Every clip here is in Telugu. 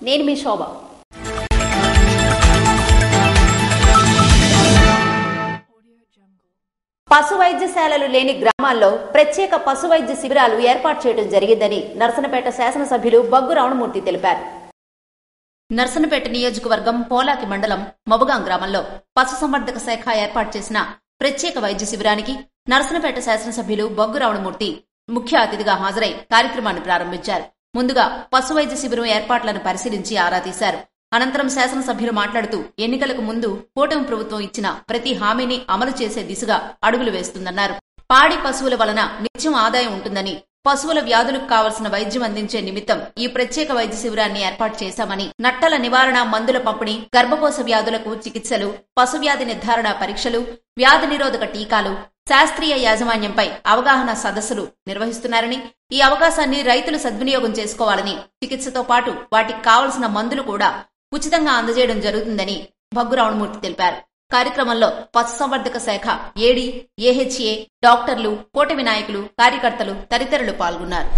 నేను మీ శోభ. పశు వైద్యశాలలు లేని గ్రామాల్లో ప్రత్యేక పశు వైద్య శిబిరాలు ఏర్పాటు చేయడం జరిగిందని నర్సనపేట శాసనసభ్యులు బగ్గు రమణమూర్తి తెలిపారు. నర్సనపేట నియోజకవర్గం పోలాకి మండలం మబుగాం గ్రామంలో పశుసంవర్ధక శాఖ ఏర్పాటు చేసిన ప్రత్యేక వైద్య శిబిరానికి నర్సనపేట శాసనసభ్యులు బగ్గు రమణమూర్తి ముఖ్య అతిథిగా హాజరై కార్యక్రమాన్ని ప్రారంభించారు. ముందుగా పశు వైద్య శిబిరం ఏర్పాట్లను పరిశీలించి ఆరా తీశారు. అనంతరం శాసనసభ్యులు మాట్లాడుతూ ఎన్నికలకు ముందు కూటమి ప్రభుత్వం ఇచ్చిన ప్రతి హామీని అమలు చేసే దిశగా అడుగులు వేస్తుందన్నారు. పాడి పశువుల వలన నిత్యం ఆదాయం ఉంటుందని, పశువుల వ్యాధులకు కావలసిన వైద్యం అందించే నిమిత్తం ఈ ప్రత్యేక వైద్య శిబిరాన్ని ఏర్పాటు చేశామని, నట్టల నివారణ మందుల పంపిణీ, గర్భకోశ వ్యాధులకు చికిత్సలు, పశువ్యాధి నిర్ధారణ పరీక్షలు, వ్యాధి నిరోధక టీకాలు, శాస్త్రీయ యాజమాన్యంపై అవగాహన సదస్సులు నిర్వహిస్తున్నారని, ఈ అవకాశాన్ని రైతులు సద్వినియోగం చేసుకోవాలని, చికిత్సతో పాటు వాటికి కావలసిన మందులు కూడా ఉచితంగా అందజేయడం జరుగుతుందని బగ్గు రమణమూర్తి తెలిపారు. కార్యక్రమంలో పశుసంవర్ధక శాఖ ఏడీ, ఏహెచ్ఏ, డాక్టర్లు, కూటమి నాయకులు, కార్యకర్తలు తదితరులు పాల్గొన్నారు.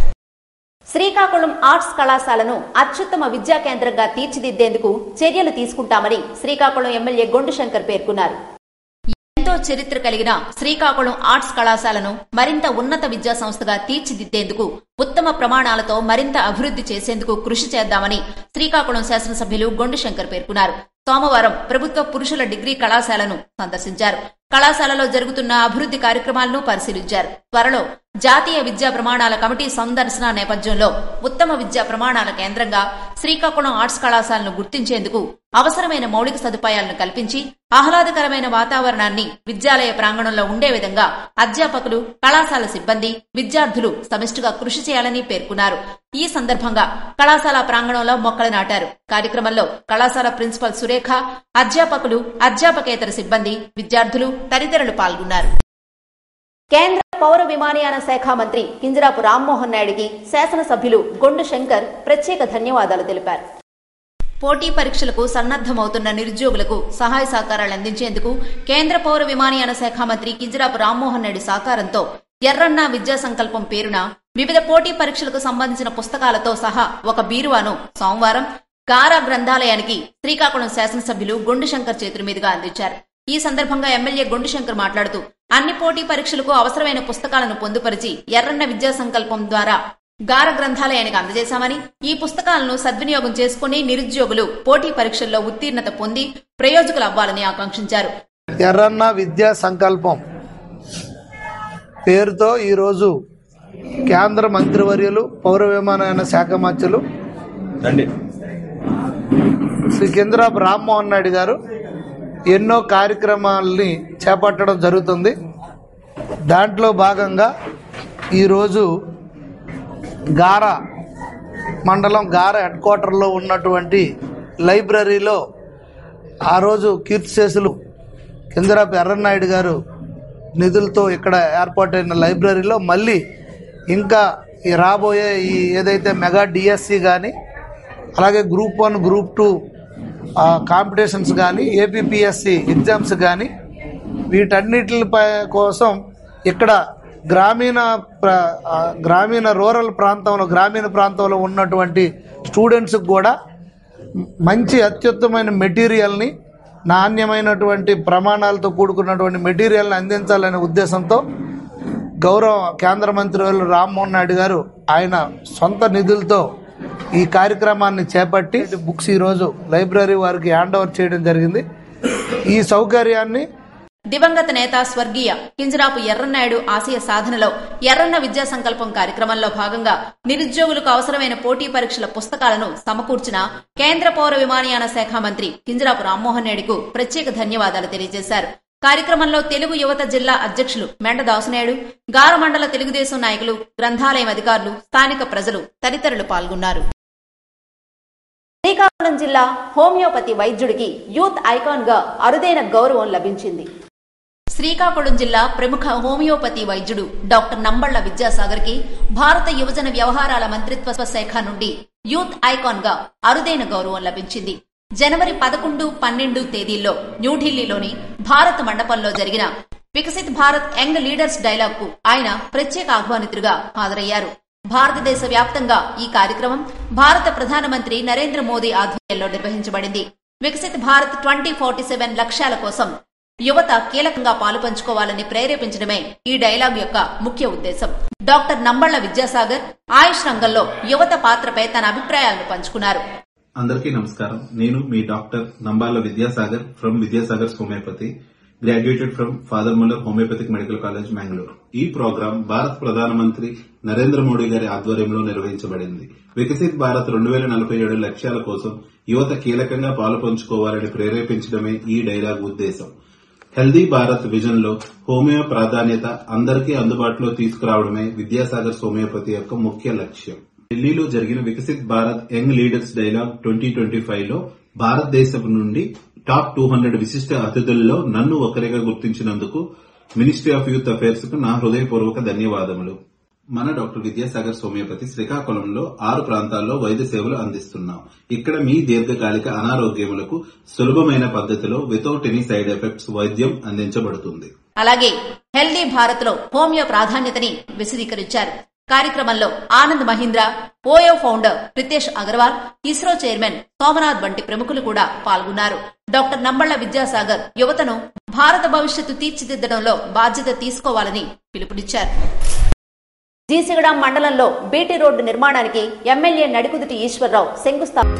శ్రీకాకుళం ఆర్ట్స్ కళాశాలను అత్యుత్తమ విద్యా కేంద్రంగా తీర్చిదిద్దేందుకు చర్యలు తీసుకుంటామని శ్రీకాకుళం ఎమ్మెల్యే గొండు శంకర్ పేర్కొన్నారు. ఎంతో చరిత్ర కలిగిన శ్రీకాకుళం ఆర్ట్స్ కళాశాలను మరింత ఉన్నత విద్యా సంస్థగా తీర్చిదిద్దేందుకు, ఉత్తమ ప్రమాణాలతో మరింత అభివృద్ధి చేసేందుకు కృషి చేద్దామని శ్రీకాకుళం శాసనసభ్యులు గొండు శంకర్ పేర్కొన్నారు. సోమవారం ప్రభుత్వ పురుషుల డిగ్రీ కళాశాలను సందర్శించారు. కళాశాలలో జరుగుతున్న అభివృద్ధి కార్యక్రమాలను పరిశీలించారు. త్వరలో జాతీయ విద్యా ప్రమాణాల కమిటీ సందర్శన నేపథ్యంలో ఉత్తమ విద్యా ప్రమాణాల కేంద్రంగా శ్రీకాకుళం ఆర్ట్స్ కళాశాలను గుర్తించేందుకు అవసరమైన మౌలిక సదుపాయాలను కల్పించి ఆహ్లాదకరమైన వాతావరణాన్ని విద్యాలయ ప్రాంగణంలో ఉండే విధంగా అధ్యాపకులు, కళాశాల సిబ్బంది, విద్యార్థులు సమిష్టిగా కృషి చేయాలని పేర్కొన్నారు. ఈ సందర్భంగా కళాశాల ప్రాంగణంలో మొక్కలు నాటారు. కార్యక్రమంలో కళాశాల ప్రిన్సిపల్ సురేఖ, అధ్యాపకులు, అధ్యాపకేతర సిబ్బంది, విద్యార్థులు తదితరులు పాల్గొన్నారు. కేంద్ర పౌర విమానయాన శాఖ మంత్రి కింజరాపు రామ్మోహన్ నాయుడికి శాసనసభ్యులు గొండు శంకర్ ప్రత్యేక ధన్యవాదాలు తెలిపారు. పోటీ పరీక్షలకు సన్నద్దమవుతున్న నిరుద్యోగులకు సహాయ సహకారాలు అందించేందుకు కేంద్ర పౌర విమానయాన శాఖ మంత్రి కింజరాపు రామ్మోహన్ నాయుడు సహకారంతో ఎర్రన్న విద్యా సంకల్పం పేరున వివిధ పోటీ పరీక్షలకు సంబంధించిన పుస్తకాలతో సహా ఒక బీరువాను సోమవారం గారా గ్రంథాలయానికి శ్రీకాకుళం శాసనసభ్యులు గొండు శంకర్ చేతుల మీదుగా అందించారు. ఈ సందర్భంగా ఎమ్మెల్యే గొండు శంకర్ మాట్లాడుతూ అన్ని పోటీ పరీక్షలకు అవసరమైన పుస్తకాలను పొందుపరిచి ఎర్రన్న విద్యా సంకల్పం ద్వారా గార గ్రంథాలయానికి అందజేశామని, ఈ పుస్తకాలను సద్వినియోగం చేసుకుని నిరుద్యోగులు పోటీ పరీక్షల్లో ఉత్తీర్ణత పొంది ప్రయోజకులు అవ్వాలని ఆకాంక్షించారు. ఎర్రన్న విద్యా సంకల్పం పేరుతో ఈరోజు కేంద్ర మంత్రివర్యులు, పౌర విమానయాన శాఖ మంత్రులు శ్రీ కింజరాపు రామ్మోహన్ నాయుడు గారు ఎన్నో కార్యక్రమాలని చేపట్టడం జరుగుతుంది. దాంట్లో భాగంగా ఈరోజు గారా మండలం గారా హెడ్ క్వార్టర్లో ఉన్నటువంటి లైబ్రరీలో ఆ రోజు కీర్తిశేషులు కింజరాపు ఎర్రన్నాయుడు గారు నిధులతో ఇక్కడ ఏర్పాటైన లైబ్రరీలో మళ్ళీ ఇంకా ఈ రాబోయే ఈ ఏదైతే మెగా డిఎస్సి కానీ, అలాగే గ్రూప్ 1, గ్రూప్ 2 కాంపిటీషన్స్ కానీ, ఏపీపీఎస్సి ఎగ్జామ్స్ కానీ, వీటన్నిటి కోసం ఇక్కడ గ్రామీణ రూరల్ ప్రాంతంలో, గ్రామీణ ప్రాంతంలో ఉన్నటువంటి స్టూడెంట్స్కి కూడా మంచి అత్యుత్తమైన మెటీరియల్ని, నాణ్యమైనటువంటి ప్రమాణాలతో కూడుకున్నటువంటి మెటీరియల్ని అందించాలనే ఉద్దేశంతో గౌరవ కేంద్ర మంత్రి రామ్మోహన్ నాయుడు గారు ఆయన సొంత నిధులతో ఈ కార్యక్రమాన్ని చేపట్టి బుక్స్ ఈరోజు లైబ్రరీ వారికి హ్యాండ్ ఓవర్ చేయడం జరిగింది. ఈ సౌకర్యాన్ని దివంగత నేత స్వర్గీయ కింజరాపు ఎర్రన్నాయుడు ఆశయ సాధనలో ఎర్రన్న విద్యా సంకల్పం కార్యక్రమంలో భాగంగా నిరుద్యోగులకు అవసరమైన పోటీ పరీక్షల పుస్తకాలను సమకూర్చిన కేంద్ర పౌర విమానయాన శాఖ మంత్రి కింజరాపు రామ్మోహన్ నాయుడుకు ప్రత్యేక ధన్యవాదాలు తెలియజేశారు. కార్యక్రమంలో తెలుగు యువత జిల్లా అధ్యక్షులు మెండ దాసునాయుడు, గార మండల తెలుగుదేశం నాయకులు, గ్రంథాలయం అధికారులు, స్థానిక ప్రజలు తదితరులు పాల్గొన్నారు. శ్రీకాకుళం జిల్లా హోమియోపతి వైద్యుడికి యూత్ ఐకాన్ గా అరుదైన గౌరవం లభించింది. శ్రీకాకుళం జిల్లా ప్రముఖ హోమియోపతి వైద్యుడు డాక్టర్ నంబళ్ల విద్యాసాగర్ కి భారత యువజన వ్యవహారాల మంత్రిత్వ శాఖ నుండి యూత్ ఐకాన్ గా అరుదైన గౌరవం లభించింది. జనవరి 11, 12 తేదీల్లో న్యూఢిల్లీలోని భారత్ మండపంలో జరిగిన Viksit Bharat young leaders dialogue కు ఆయన ప్రత్యేక ఆహ్వానితుడిగా హాజరయ్యారు. భారతదేశ వ్యాప్తంగా ఈ కార్యక్రమం భారత ప్రధానమంత్రి నరేంద్ర మోదీ ఆధ్వర్యంలో నిర్వహించబడింది. వికసిత్ భారత్ 2047 లక్ష్యాల కోసం యువత కీలకంగా పాలుపంచుకోవాలని ప్రేరేపించడమే ఈ డైలాగ్ యొక్క ముఖ్య ఉద్దేశం. డాక్టర్ నంబళ్ల విద్యాసాగర్ ఆయుష్ రంగంలో యువత పాత్రపై తన అభిప్రాయాలను పంచుకున్నారు. అందరికీ నమస్కారం. నేను మీ doctor Nambala Vidyasagar from Vidyasagar homeopathy, graduated from father Muller homeopathic medical college, Mangaluru. ఈ ప్రోగ్రాం భారత ప్రధానమంత్రి నరేంద్ర మోడీ గారి ఆధ్వర్యంలో నిర్వహించబడింది. వికసిత్ భారత్ 2047 లక్ష్యాల కోసం యువత కీలకంగా పాలుపంచుకోవాలని ప్రేరేపించడమే ఈ డైలాగ్ ఉద్దేశం. హెల్దీ భారత్ విజన్ లో హోమియో ప్రాధాన్యత అందరికీ అందుబాటులో తీసుకురావడమే విద్యాసాగర్ హోమియోపతి యొక్క ముఖ్య లక్ష్యం. ఢిల్లీలో జరిగిన Viksit Bharat young leaders dialogue 2025 లో భారతదేశం నుండి టాప్ 200 విశిష్ట అతిథుల్లో నన్ను ఒకరిగా గుర్తించినందుకు మినిస్ట్రీ ఆఫ్ యూత్ అఫైర్స్ కు నా హృదయపూర్వక ధన్యవాదములు. మన డాక్టర్ విద్యాసాగర్ హోమియోపతి శ్రీకాకుళంలో 6 ప్రాంతాల్లో వైద్య సేవలు అందిస్తున్నాం. ఇక్కడ మీ దీర్ఘకాలిక అనారోగ్యములకు సులభమైన పద్ధతిలో వితౌట్ ఎనీ సైడ్ ఎఫెక్ట్స్ వైద్యం అందించబడుతుంది. అలాగే హెల్దీ భారత్ లో హోమియో ప్రాధాన్యతని విశదీకరించారు. కార్యక్రమంలో ఆనంద్ మహీంద్ర, ఓయో ఫౌండర్ ప్రితేష్ అగర్వాల్, ఇస్రో చైర్మన్ సోమనాథ్ వంటి ప్రముఖులు కూడా పాల్గొన్నారు. డాక్టర్ నంబళ్ల విద్యాసాగర్ యువతను భారత భవిష్యత్తు తీర్చిదిద్దడంలో బాధ్యత తీసుకోవాలని పిలుపునిచ్చారు. జీసిగూడెం మండలంలో బీటీ రోడ్డు నిర్మాణానికి ఎమ్మెల్యే నడికుదుటి ఈశ్వరరావు శంకుస్థాపన.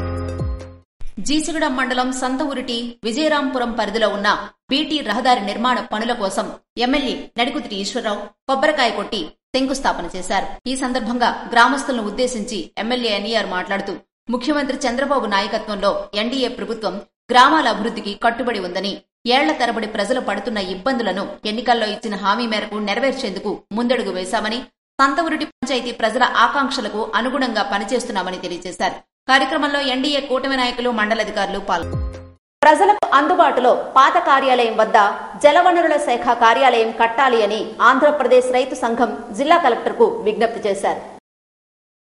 జీసిగూడెం మండలం సంతఊరిటి విజయరాంపురం పరిధిలో ఉన్న బీటీ రహదారి నిర్మాణ పనుల కోసం ఎమ్మెల్యే నడికుదుటి ఈశ్వరరావు కొబ్బరికాయ కొట్టి శంకుస్థాపన చేశారు. ఈ సందర్భంగా గ్రామస్తులను ఉద్దేశించి ఎమ్మెల్యే ఎన్ఈఆర్ మాట్లాడుతూ ముఖ్యమంత్రి చంద్రబాబు నాయకత్వంలో ఎన్డీఏ ప్రభుత్వం గ్రామాల అభివృద్ధికి కట్టుబడి ఉందని, ఏళ్ల తరబడి ప్రజలు పడుతున్న ఇబ్బందులను ఎన్నికల్లో ఇచ్చిన హామీ మేరకు నెరవేర్చేందుకు ముందడుగు వేశామని, సంతఊరిటి పంచాయతీ ప్రజల ఆకాంక్షలకు అనుగుణంగా పనిచేస్తున్నామని తెలియజేశారు. కార్యక్రమంలో ఎన్డీఏ కూటమి నాయకులు, మండలాధికారులు పాల్గొన్నారు. ప్రజలకు అందుబాటులో పాత కార్యాలయం వద్ద జలవనరుల శాఖ కార్యాలయం కట్టాలి అని ఆంధ్రప్రదేశ్ రైతు సంఘం జిల్లా కలెక్టర్కు విజ్ఞప్తి చేశారు.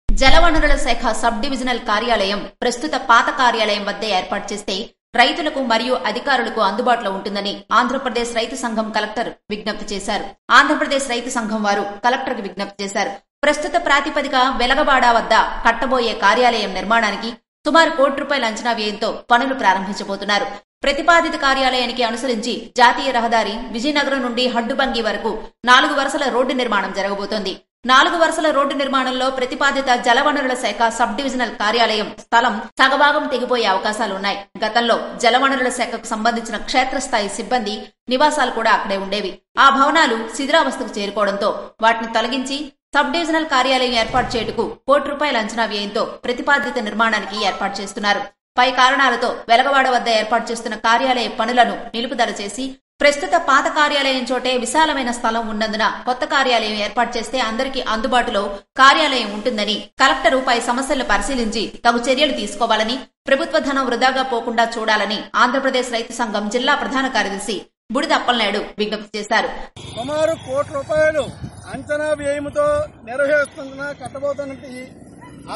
జలవనరుల శాఖ సబ్ డివిజనల్ కార్యాలయం ప్రస్తుత పాత కార్యాలయం వద్దే ఏర్పాటు చేస్తే రైతులకు మరియు అధికారులకు అందుబాటులో ఉంటుందని ఆంధ్రప్రదేశ్ రైతు సంఘం కలెక్టర్ విజ్ఞప్తి చేశారు. ఆంధ్రప్రదేశ్ రైతు సంఘం వారు కలెక్టర్కు విజ్ఞప్తి చేశారు. ప్రస్తుత ప్రాతిపదిక వెలగబాడ వద్ద కట్టబోయే కార్యాలయం నిర్మాణానికి సుమారు ₹1 కోట్ల అంచనా వ్యయంతో పనులు ప్రారంభించబోతున్నారు. ప్రతిపాదిత కార్యాలయానికి అనుసరించి జాతీయ రహదారి విజయనగరం నుండి హడ్డుబంగి వరకు 4 వరుసల రోడ్డు నిర్మాణం జరగబోతోంది. 4 వరుసల రోడ్డు నిర్మాణంలో ప్రతిపాదిత జలవనరుల శాఖ సబ్ డివిజనల్ కార్యాలయం స్థలం సగభాగం తెగిపోయే అవకాశాలున్నాయి. గతంలో జలవనరుల శాఖకు సంబంధించిన క్షేత్రస్థాయి సిబ్బంది నివాసాలు కూడా అక్కడే ఉండేవి. ఆ భవనాలు శిథిలావస్థకు చేరుకోవడంతో వాటిని తొలగించి సబ్ డివిజనల్ కార్యాలయం ఏర్పాటు చేయుటకు ₹1 కోట్ల అంచనా వ్యయంతో ప్రతిపాదిత నిర్మాణానికి ఏర్పాటు చేస్తున్నారు. పై కారణాలతో వెలగవాడ వద్ద ఏర్పాటు చేస్తున్న కార్యాలయ పనులను నిలుపుదల చేసి ప్రస్తుత పాత కార్యాలయం చోటే విశాలమైన స్థలం ఉన్నందున కొత్త కార్యాలయం ఏర్పాటు చేస్తే అందరికీ అందుబాటులో కార్యాలయం ఉంటుందని కలెక్టరు పై సమస్యలు పరిశీలించి తగు చర్యలు తీసుకోవాలని, ప్రభుత్వ ధనం వృధాగా పోకుండా చూడాలని ఆంధ్రప్రదేశ్ రైతు సంఘం జిల్లా ప్రధాన కార్యదర్శి బుడిద అప్పలనాయుడు విజ్ఞప్తి చేశారు. సుమారు ₹1 కోట్ల అంచనా వ్యయంతో నిర్వహిస్తున్న కట్టబోతున్న ఈ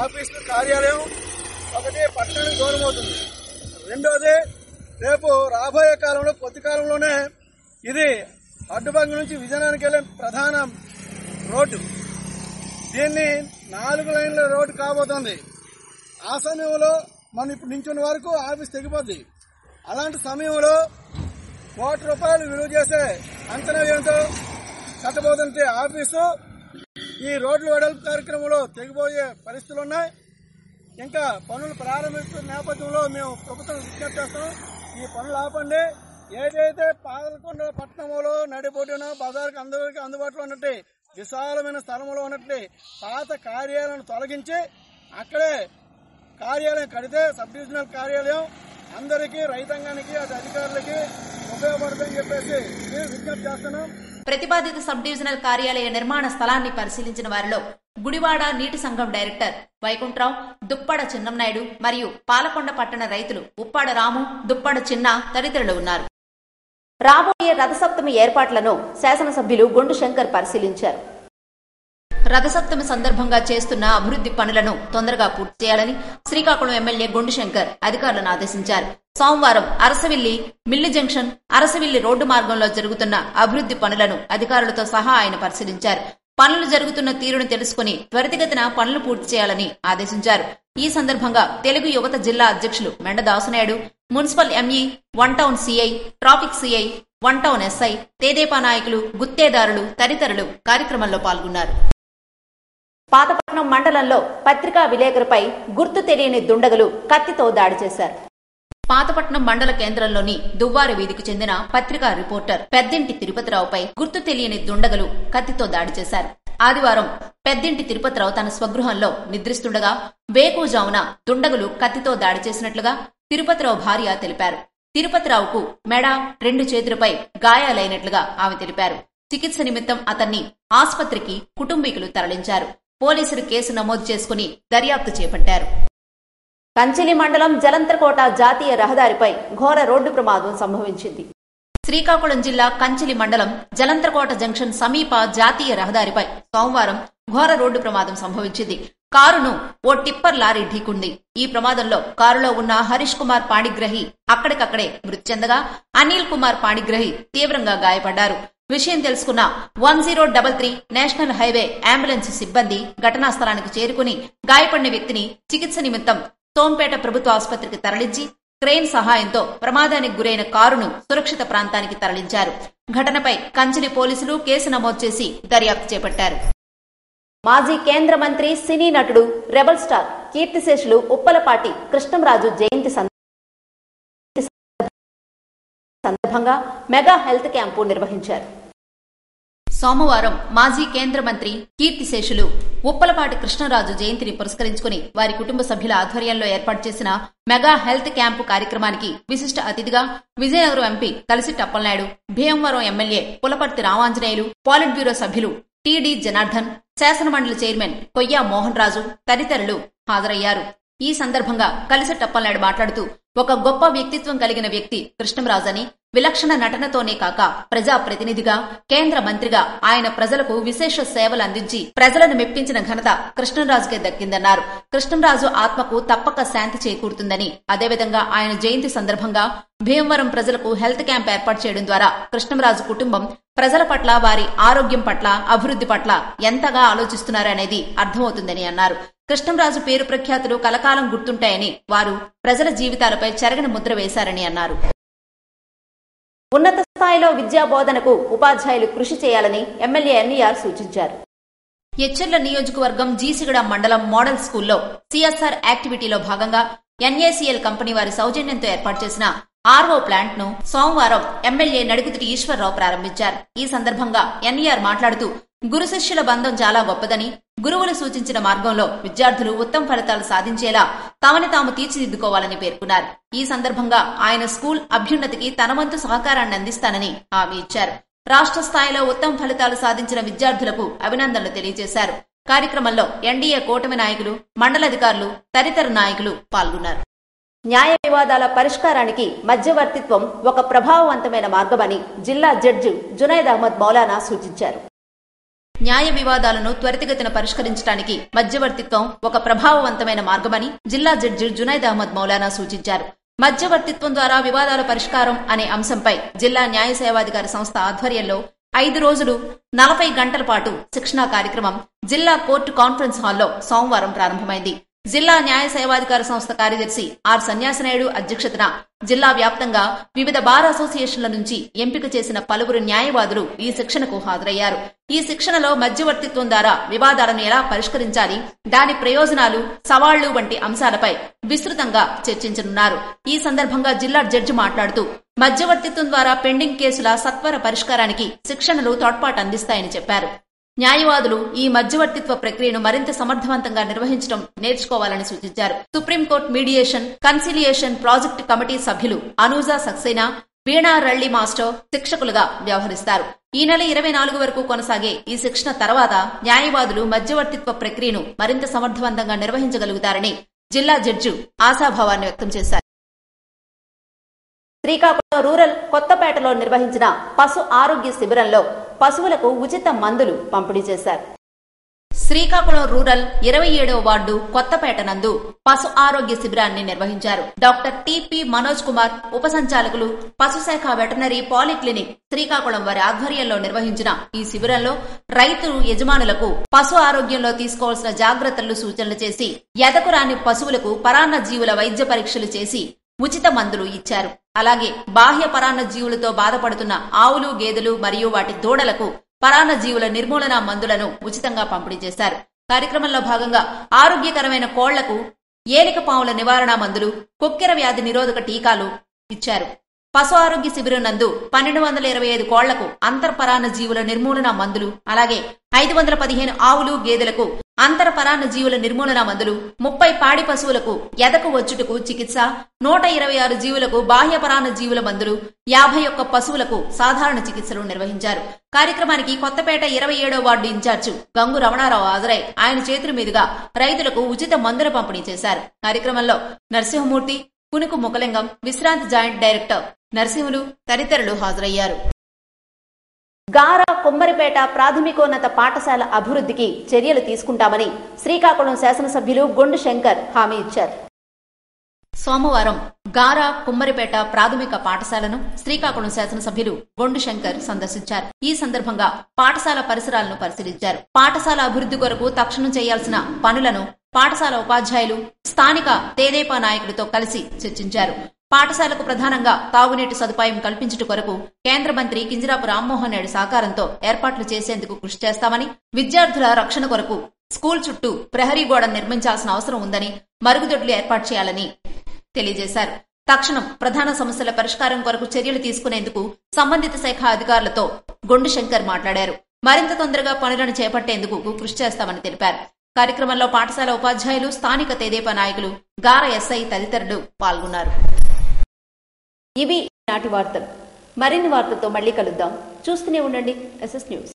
ఆఫీసు కార్యాలయం ఒకటి పట్టణానికి దూరం అవుతుంది. రెండోది, రేపు రాబోయే కాలంలో కొద్ది కాలంలోనే ఇది అడ్డుబంగి నుంచి విజయనగరానికి వెళ్లే ప్రధాన రోడ్డు. దీన్ని 4 లైన్ల రోడ్డు కాబోతోంది. ఆ సమయంలో మనం ఇప్పుడు నించున్న వరకు ఆఫీస్ తెగిపోద్ది. అలాంటి సమయంలో ₹1 కోట్ల విలువ చేసే అంచనా వ్యయంతో కట్టబోతుంటే ఆఫీసు ఈ రోడ్లు వెడల్పు కార్యక్రమంలో తెగిపోయే పరిస్థితులున్నాయి. ఇంకా పనులు ప్రారంభిస్తున్న నేపథ్యంలో మేము ప్రభుత్వం విజ్ఞప్తి చేస్తాం, ఈ పనులు ఆపండి. ఏదైతే పాలకొండ పట్టణంలో నడిబొడ్డున బజార్కి అందరికీ అందుబాటులో ఉన్నట్టు విశాలమైన స్థలంలో ఉన్నట్టు పాత కార్యాలయాలను తొలగించి అక్కడే కార్యాలయం కడితే సబ్ డివిజనల్ కార్యాలయం అందరికీ, రైతాంగానికి, అధికారులకి ఉపయోగపడుతుందని చెప్పేసి మేము విజ్ఞప్తి చేస్తున్నాం. ప్రతిపాదిత సబ్ డివిజనల్ కార్యాలయ నిర్మాణ స్థలాన్ని పరిశీలించిన వారిలో గుడివాడ నీటి సంఘం డైరెక్టర్ వైకుంఠరావు, దుప్పడ చిన్నంనాయుడు మరియు పాలకొండ పట్టణ రైతులు ఉప్పాడ రాము, దుప్పడ చిన్న తదితరులు ఉన్నారు. రాబోయే రథసప్తమి ఏర్పాట్లను శాసనసభ్యులు గొండు శంకర్ పరిశీలించారు. రథసప్తమి సందర్భంగా చేస్తున్న అభివృద్ది పనులను తొందరగా పూర్తి చేయాలని శ్రీకాకుళం ఎమ్మెల్యే గొండు శంకర్ అధికారులను ఆదేశించారు. సోమవారం అరసవిల్లి మిల్లి జంక్షన్, అరసవిల్లి రోడ్డు మార్గంలో జరుగుతున్న అభివృద్ది పనులను అధికారులతో సహా ఆయన పరిశీలించారు. పనులు జరుగుతున్న తీరును తెలుసుకుని త్వరితగతిన పనులు పూర్తి చేయాలని ఆదేశించారు. ఈ సందర్భంగా తెలుగు యువత జిల్లా అధ్యక్షులు Menda Dasunaidu, municipal ME, one town CI, traffic CI, one town SI, Tedepa నాయకులు, గుత్తేదారులు తదితరులు కార్యక్రమంలో పాల్గొన్నారు. పాతపట్నం మండలంలో పత్రికా విలేకరుపై గుర్తు తెలియని దుండగులు కత్తితో దాడి చేశారు. పాతపట్నం మండల కేంద్రంలోని దువ్వారి వీధికి చెందిన పత్రికా రిపోర్టర్ పెద్దింటి తిరుపతిరావుపై గుర్తు తెలియని దుండగులు కత్తితో దాడి చేశారు. ఆదివారం పెద్దింటి తిరుపతిరావు తన స్వగృహంలో నిద్రిస్తుండగా వేకువజామున దుండగులు కత్తితో దాడి చేసినట్లుగా తిరుపతిరావు భార్య తెలిపారు. తిరుపతిరావుకు మెడ, 2 చేతులపై గాయాలైనట్లుగా ఆమె తెలిపారు. చికిత్స నిమిత్తం అతన్ని ఆస్పత్రికి కుటుంబీకులు తరలించారు. పోలీసులు కేసు నమోదు చేసుకుని దర్యాప్తు చేపట్టారు. కంచిలి మండలం జలంత్రకోట జాతీయ రహదారిపై ఘోర రోడ్డు ప్రమాదం సంభవించింది. శ్రీకాకుళం జిల్లా కంచిలి మండలం జలంత్రకోట జంక్షన్ సమీప జాతీయ రహదారిపై సోమవారం ఘోర రోడ్డు ప్రమాదం సంభవించింది. కారును ఓ టిప్పర్ లారీ ఢీకుంది. ఈ ప్రమాదంలో కారులో ఉన్న హరీష్ కుమార్ పాణిగ్రహి అక్కడికక్కడే మృతి చెందగా అనిల్ కుమార్ పాణిగ్రహి తీవ్రంగా గాయపడ్డారు. విషయం తెలుసుకున్న 1033 నేషనల్ హైవే అంబులెన్స్ సిబ్బంది ఘటనా స్థలానికి చేరుకుని గాయపడిన వ్యక్తిని చికిత్స నిమిత్తం సోంపేట ప్రభుత్వ ఆసుపత్రికి తరలించి క్రెయిన్ సహాయంతో ప్రమాదానికి గురైన కారును సురక్షిత ప్రాంతానికి తరలించారు. ఘటనపై కంచిలి పోలీసులు కేసు నమోదు చేసి దర్యాప్తు చేపట్టారు. మాజీ కేంద్ర మంత్రి, సినీ నటుడు, రెబల్ స్టార్ కీర్తిశేషులు ఉప్పలపాటి కృష్ణంరాజు జయంతి సందర్భంగా మెగా హెల్త్ క్యాంపు నిర్వహించారు. సోమవారం మాజీ కేంద్ర మంత్రి, కీర్తిశేషులు ఉప్పలపాటి కృష్ణరాజు జయంతిని పురస్కరించుకుని వారి కుటుంబ సభ్యుల ఆధ్వర్యంలో ఏర్పాటు చేసిన మెగా హెల్త్ క్యాంపు కార్యక్రమానికి విశిష్ట అతిథిగా Vizianagaram MP Kalisetti Appalanaidu, Bhimavaram MLA Pulaparthi Ramanjaneyulu, politburo సభ్యులు టిడి జనార్దన్, శాసనమండలి చైర్మన్ కొయ్యా మోహన్ రాజు తదితరులు హాజరయ్యారు. ఈ సందర్భంగా కలిసిట్టి అప్పలనాయుడు మాట్లాడుతూ, ఒక గొప్ప వ్యక్తిత్వం కలిగిన వ్యక్తి కృష్ణంరాజని, విలక్షణ నటనతోనే కాక ప్రజాప్రతినిధిగా, కేంద్ర మంత్రిగా ఆయన ప్రజలకు విశేష సేవలు అందించి ప్రజలను మెప్పించిన ఘనత కృష్ణంరాజుకే దక్కిందన్నారు. కృష్ణంరాజు ఆత్మకు తప్పక శాంతి చేకూరుతుందని, అదేవిధంగా ఆయన జయంతి సందర్భంగా భీమవరం ప్రజలకు హెల్త్ క్యాంప్ ఏర్పాటు చేయడం ద్వారా కృష్ణంరాజు కుటుంబం ప్రజల పట్ల, వారి ఆరోగ్యం పట్ల, అభివృద్ధి పట్ల ఎంతగా ఆలోచిస్తున్నారనేది అర్థమవుతుందని అన్నారు. కృష్ణంరాజు పేరు ప్రఖ్యాతులు కలకాలం గుర్తుంటాయని, వారు ప్రజల జీవితాలపై చెరగని ముద్ర వేశారని అన్నారు. ఉన్నత స్థాయిలో విద్యా బోధనకు ఉపాధ్యాయులు కృషి చేయాలని ఎమ్మెల్యే ఎన్ఈఆర్ సూచించారు. ఎచ్చెర్ల నియోజకవర్గం జీసిగడ మండలం మోడల్ స్కూల్లో సిఎస్ఆర్ యాక్టివిటీలో భాగంగా ఎన్ఏసీఎల్ కంపెనీ వారి సౌజన్యంతో ఏర్పాటు చేసిన ఆర్ఓ ప్లాంట్ ను సోమవారం ఎమ్మెల్యే నడుకుతిటి ఈశ్వరరావు ప్రారంభించారు. ఈ సందర్భంగా ఎన్ఈఆర్ మాట్లాడుతూ, గురు శిష్యుల బంధం చాలా గొప్పదని, గురువులు సూచించిన మార్గంలో విద్యార్థులు ఉత్తమ ఫలితాలు సాధించేలా తమని తాము తీర్చిదిద్దుకోవాలని పేర్కొన్నారు. ఈ సందర్భంగా ఆయన స్కూల్ అభ్యున్నతికి తన వంతు సహకారాన్ని అందిస్తానని హామీ ఇచ్చారు. రాష్ట్ర స్థాయిలో ఉత్తమ ఫలితాలు సాధించిన విద్యార్థులకు అభినందనలు తెలియజేశారు. కార్యక్రమంలో ఎన్డీఏ కూటమి నాయకులు, మండలాధికారులు తదితర నాయకులు పాల్గొన్నారు. న్యాయ వివాదాల పరిష్కారానికి మధ్యవర్తిత్వం ఒక ప్రభావవంతమైన మార్గమని జిల్లా జడ్జి జునైద్ అహ్మద్ మౌలానా సూచించారు. న్యాయ వివాదాలను త్వరితగతిన పరిష్కరించడానికి మధ్యవర్తిత్వం ఒక ప్రభావవంతమైన మార్గమని జిల్లా జడ్జి జునైద్ అహ్మద్ మౌలానా సూచించారు. మధ్యవర్తిత్వం ద్వారా వివాదాల పరిష్కారం అనే అంశంపై జిల్లా న్యాయ సేవాధికారి సంస్థ ఆధ్వర్యంలో 5 రోజులు 40 గంటల పాటు శిక్షణా కార్యక్రమం జిల్లా కోర్టు కాన్ఫరెన్స్ హాల్లో సోమవారం ప్రారంభమైంది. జిల్లా న్యాయ సేవాధికార సంస్థ కార్యదర్శి ఆర్ సన్యాసనాయుడు అధ్యక్షతన జిల్లా వ్యాప్తంగా వివిధ బార్ అసోసియేషన్ల నుంచి ఎంపిక చేసిన పలువురు న్యాయవాదులు ఈ శిక్షణకు హాజరయ్యారు. ఈ శిక్షణలో మధ్యవర్తిత్వం ద్వారా వివాదాలను ఎలా పరిష్కరించాలి, దాని ప్రయోజనాలు, సవాళ్లు వంటి అంశాలపై విస్తృతంగా చర్చించనున్నారు. ఈ సందర్భంగా జిల్లా జడ్జి మాట్లాడుతూ, మధ్యవర్తిత్వం ద్వారా పెండింగ్ కేసుల సత్వర పరిష్కారానికి శిక్షణలు తోడ్పాటు అందిస్తాయని చెప్పారు. న్యాయవాదులు ఈ మధ్యవర్తిత్వ ప్రక్రియను మరింత సమర్థవంతంగా నిర్వహించడం నేర్చుకోవాలని సూచించారు. Supreme court mediation, conciliation project committee సభ్యులు అనూజా సక్సేనా, వీణా రళ్లి మాస్టర్ శిక్షకులుగా వ్యవహరిస్తారు. ఈ నెల 24 వరకు కొనసాగే ఈ శిక్షణ తర్వాత న్యాయవాదులు మధ్యవర్తిత్వ ప్రక్రియను మరింత సమర్థవంతంగా నిర్వహించగలుగుతారని జిల్లా జడ్జి ఆశాభావాన్ని వ్యక్తం చేశారు. శ్రీకాకుళం రూరల్ కొత్తపేటలో నిర్వహించిన పశు ఆరోగ్య శిబిరంలో పశువులకు ఉచిత మందులు పంపిణీ చేశారు. శ్రీకాకుళం రూరల్ 27వ వార్డు కొత్తపేట నందు పశు ఆరోగ్య శిబిరాన్ని నిర్వహించారు. డాక్టర్ టిపి మనోజ్ కుమార్ ఉప సంచాలకులు, పశుశాఖ వెటర్నరీ పాలిక్లినిక్ శ్రీకాకుళం వారి ఆధ్వర్యంలో నిర్వహించిన ఈ శిబిరంలో రైతులు యజమానులకు పశు ఆరోగ్యంలో తీసుకోవాల్సిన జాగ్రత్తలు సూచనలు చేసి, ఎదకురాని పశువులకు పరాన్న జీవుల వైద్య పరీక్షలు చేసి ఉచిత మందులు ఇచ్చారు. అలాగే బాహ్య పరాన్న జీవులతో బాధపడుతున్న ఆవులు, గేదెలు మరియు వాటి దూడలకు పరాన్న జీవుల నిర్మూలన మందులను ఉచితంగా పంపిణీ చేశారు. కార్యక్రమంలో భాగంగా ఆరోగ్యకరమైన కోళ్లకు ఏలికపాముల నివారణ మందులు, కొక్కెర వ్యాధి నిరోధక టీకాలు ఇచ్చారు. పశు ఆరోగ్య శిబిరం నందు 1225 కోళ్లకు అంతర్పరాన్న జీవుల నిర్మూలన మందులు, అలాగే 515 ఆవులు, గేదెలకు అంతర్పరాన్న జీవుల నిర్మూలన మందులు, 30 పాడి పశువులకు ఎదకు వచ్చుటకు చికిత్స, 126 జీవులకు బాహ్యపరాన్న జీవుల మందులు, 51 పశువులకు సాధారణ చికిత్సలు నిర్వహించారు. కార్యక్రమానికి కొత్తపేట 27వ వార్డు ఇన్ఛార్జి గంగు రమణారావు హాజరై ఆయన చేతుల మీదుగా రైతులకు ఉచిత మందుల పంపిణీ చేశారు. కార్యక్రమంలో నరసింహమూర్తి, పునుకు ముఖలింగం, విశ్రాంతి జాయింట్ డైరెక్టర్ నరసింహులు తదితరులు హాజరయ్యారు. గారా కుమ్మరిపేట ప్రాథమికోన్నత పాఠశాల అభివృద్ధికి చర్యలు తీసుకుంటామని శ్రీకాకుళం శాసనసభ్యులు గొండు శంకర్ హామీ ఇచ్చారు. సోమవారం గారా కుమ్మరిపేట ప్రాథమిక పాఠశాలను శ్రీకాకుళం శాసనసభ్యులు గొండు శంకర్ సందర్శించారు. ఈ సందర్భంగా పాఠశాల పరిసరాలను పరిశీలించారు. పాఠశాల అభివృద్ధి కొరకు తక్షణం చేయాల్సిన పనులను పాఠశాల ఉపాధ్యాయులు, స్థానిక తెదేపా నాయకులతో కలిసి చర్చించారు. పాఠశాలకు ప్రధానంగా తాగునీటి సదుపాయం కల్పించుట కొరకు కేంద్ర మంత్రి కింజరాపు రామ్మోహన్ రెడ్డి సహకారంతో ఏర్పాట్లు చేసేందుకు కృషి చేస్తామని, విద్యార్థుల రక్షణ కొరకు స్కూల్ చుట్టూ ప్రహరీ గోడ నిర్మించాల్సిన అవసరం ఉందని, మరుగుదొడ్లు ఏర్పాటు చేయాలని తెలియజేశారు. తక్షణం ప్రధాన సమస్యల పరిష్కారం కొరకు చర్యలు తీసుకునేందుకు సంబంధిత శాఖ అధికారులతో గొండు శంకర్ మాట్లాడారు. మరింత తొందరగా పనులను చేపట్టేందుకు కృషి చేస్తామని తెలిపారు. కార్యక్రమంలో పాఠశాల ఉపాధ్యాయులు, స్థానిక తెదేపా నాయకులు, గార ఎస్ఐ తదితరులు పాల్గొన్నారు. ఇవి నాటి వార్తలు. మరిన్ని వార్తలతో మళ్లీ కలుద్దాం. చూస్తూనే ఉండండి SS న్యూస్.